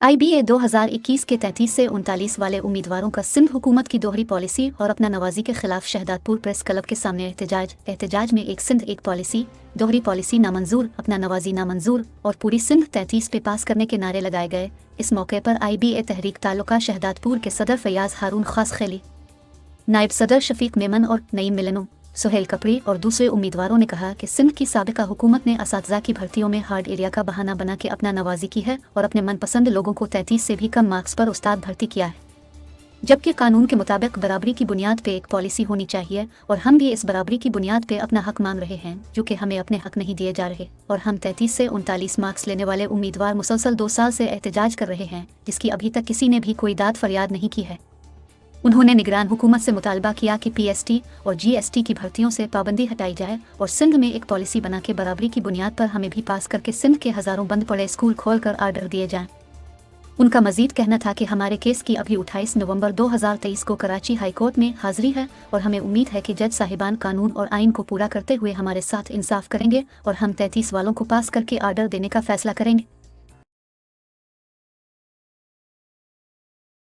IBA 2021 के 33 से 39 वाले उम्मीदवारों का सिंध हुकूमत की दोहरी पॉलिसी और अपना नवाजी के खिलाफ शहदादपुर प्रेस क्लब के सामने एहतजाज में एक सिंध एक पॉलिसी, दोहरी पॉलिसी नामंजूर, अपना नवाजी नामंजूर और पूरी सिंध 33 पे पास करने के नारे लगाए गए। इस मौके पर IBA तहरीक ताल्लुका शहदादपुर के सदर फयाज हारून खास खेली, नायब सदर शफीक मेमन और नईम मिलनों, सुहेल कपड़ी और दूसरे उम्मीदवारों ने कहा कि सिंध की साबिका हुकूमत ने असातिज़ा की भर्तियों में हार्ड एरिया का बहाना बना के अपना नवाजी की है और अपने मनपसंद लोगों को 33 से भी कम मार्क्स पर उस्ताद भर्ती किया है, जबकि कानून के मुताबिक बराबरी की बुनियाद पे एक पॉलिसी होनी चाहिए और हम भी इस बराबरी की बुनियाद पे अपना हक मांग रहे हैं, जो कि हमें अपने हक नहीं दिए जा रहे और हम 33 से 39 मार्क्स लेने वाले उम्मीदवार मुसलसल 2 साल से एहतजाज कर रहे हैं, जिसकी अभी तक किसी ने भी कोई दाद फरियाद नहीं की है। उन्होंने निगरान हुकूमत से मुतालबा किया कि PST और GST की भर्तियों से पाबंदी हटाई जाए और सिंध में एक पॉलिसी बना के बराबरी की बुनियाद पर हमें भी पास करके सिंध के हज़ारों बंद पड़े स्कूल खोलकर आर्डर दिए जाएं। उनका मजीद कहना था कि हमारे केस की अभी 28 नवंबर 2023 को कराची हाई कोर्ट में हाजिरी है और हमें उम्मीद है कि जज साहिबान कानून और आइन को पूरा करते हुए हमारे साथ इंसाफ करेंगे और हम 33 वालों को पास करके आर्डर देने का फैसला करेंगे।